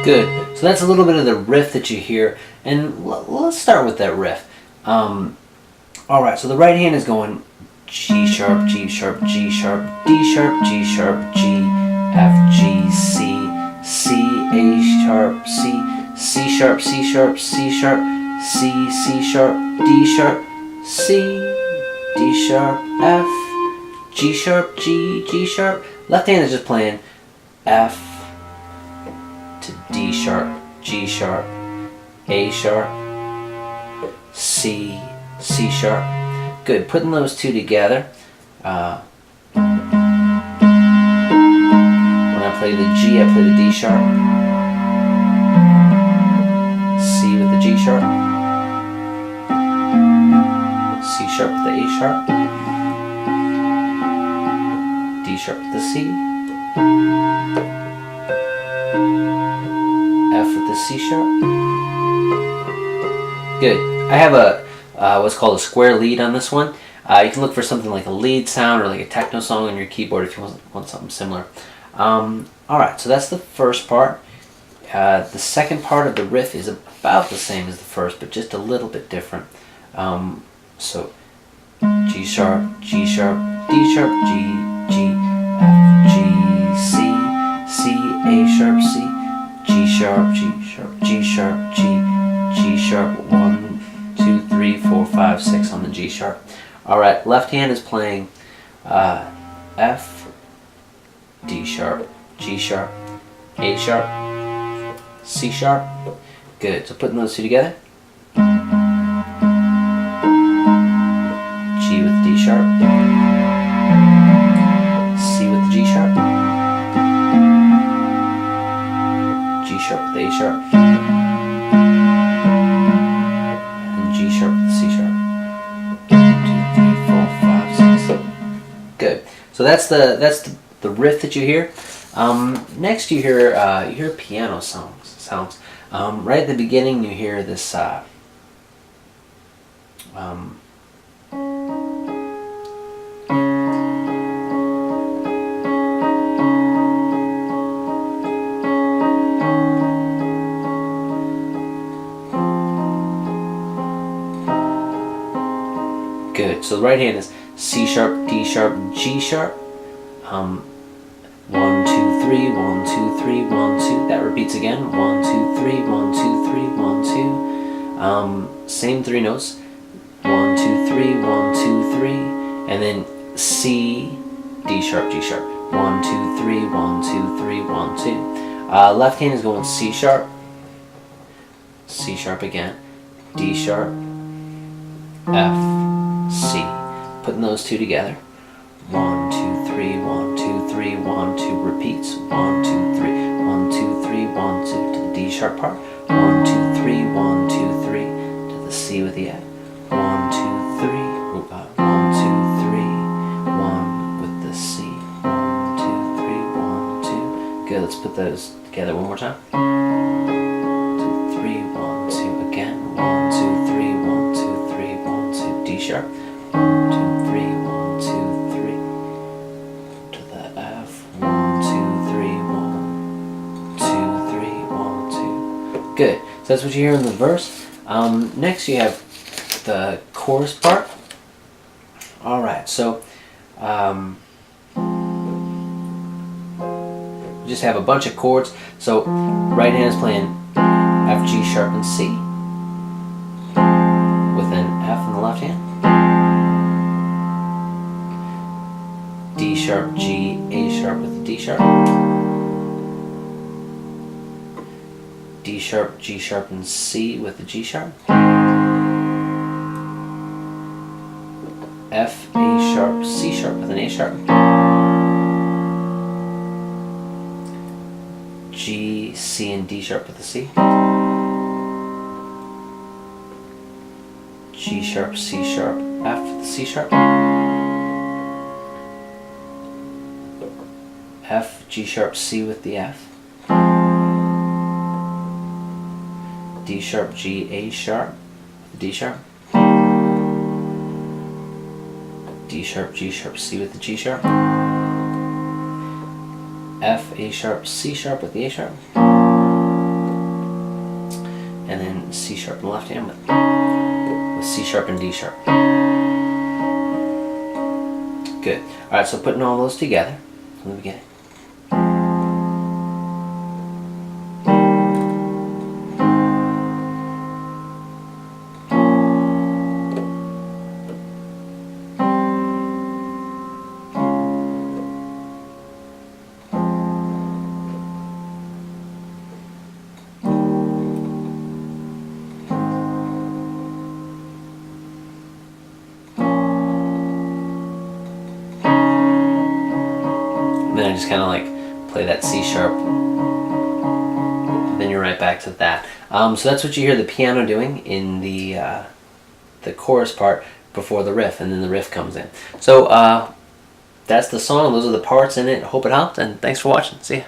Good. So that's a little bit of the riff that you hear, and let's start with that riff. All right. So the right hand is going G sharp, G sharp, G sharp, D sharp, G sharp, G, F, G, C, C, A sharp, C, C sharp, C sharp, C sharp, C, C sharp, D sharp, C, D sharp, F, G sharp, G, G sharp. Left hand is just playing F to D sharp, G sharp, A sharp, C, C sharp. Good. Putting those two together. When I play the G, I play the D sharp, C with the G sharp, C sharp with the A sharp, D sharp with the C, F with the C sharp. Good. I have a what's called a square lead on this one. You can look for something like a lead sound or like a techno song on your keyboard if you want something similar. Alright, so that's the first part. The second part of the riff is about the same as the first, but just a little bit different. So G sharp, G sharp, D sharp, G, G, F, G, C, C, A sharp, C, G sharp, G sharp, G sharp, G, G sharp, 1, 2, 3, 4, 5, 6 on the G sharp. Alright, left hand is playing F, D sharp, G sharp, A sharp, C sharp. Good. So putting those two together. G with D sharp, C with the G sharp, G sharp with the A sharp, and G sharp with the C sharp. 1, 2, 3, 4, 5, 6. Good. So that's the riff that you hear. Next you hear piano sounds. Right at the beginning you hear this good. So the right hand is C sharp, D sharp, G sharp. 1, 2, 3, 1, 2, 3, 1, 2. That repeats again. 1, 2, 3, 1, 2, 3, 1, 2. Same three notes. 1, 2, 3, 1, 2, 3, and then C, D sharp, G sharp. 1, 2, 3, 1, 2, 3, 1, 2. Left hand is going C sharp, C sharp again, D sharp, F, C. Putting those two together. 1, 2, 3, 1, 2, 3, 1, 2 repeats. 1, 2, 3, 1, 2, 3, 1, 2 to the D sharp part. 1, 2, 3, 1, 2, 3 to the C with the F. 1, 2, 3, 1, 2, 3, 1 with the C. 1, 2, 3, 1, 2. Good. Let's put those together one more time. 2, 3, 1, 2 again. 1, 2, 3, 1, 2, 3, 1, 2 D sharp. 1, 2, 3, 1, 2, 3 to the F. 1, 2, 3, 1, 2, 3, 1, 2. Good. So that's what you hear in the verse. Next you have the chorus part. All right. So we just have a bunch of chords. So right hand is playing F, G sharp, and C with an F in the left hand. D sharp, G, A sharp with the D sharp. D sharp, G sharp, and C with the G sharp. F, A sharp, C sharp with an A sharp. G, C, and D sharp with a C. G sharp, C sharp, F with the C sharp. F, G sharp, C with the F. D sharp, G, A sharp with the D sharp. D sharp, G sharp, C with the G sharp. F, A sharp, C sharp with the A sharp. C sharp in the left hand with C sharp and D sharp. Good. Alright, so putting all those together from the beginning. Then I just kind of like play that C sharp. Then you're right back to that. So that's what you hear the piano doing in the chorus part before the riff, and then the riff comes in. So that's the song. Those are the parts in it. Hope it helped, and thanks for watching. See ya.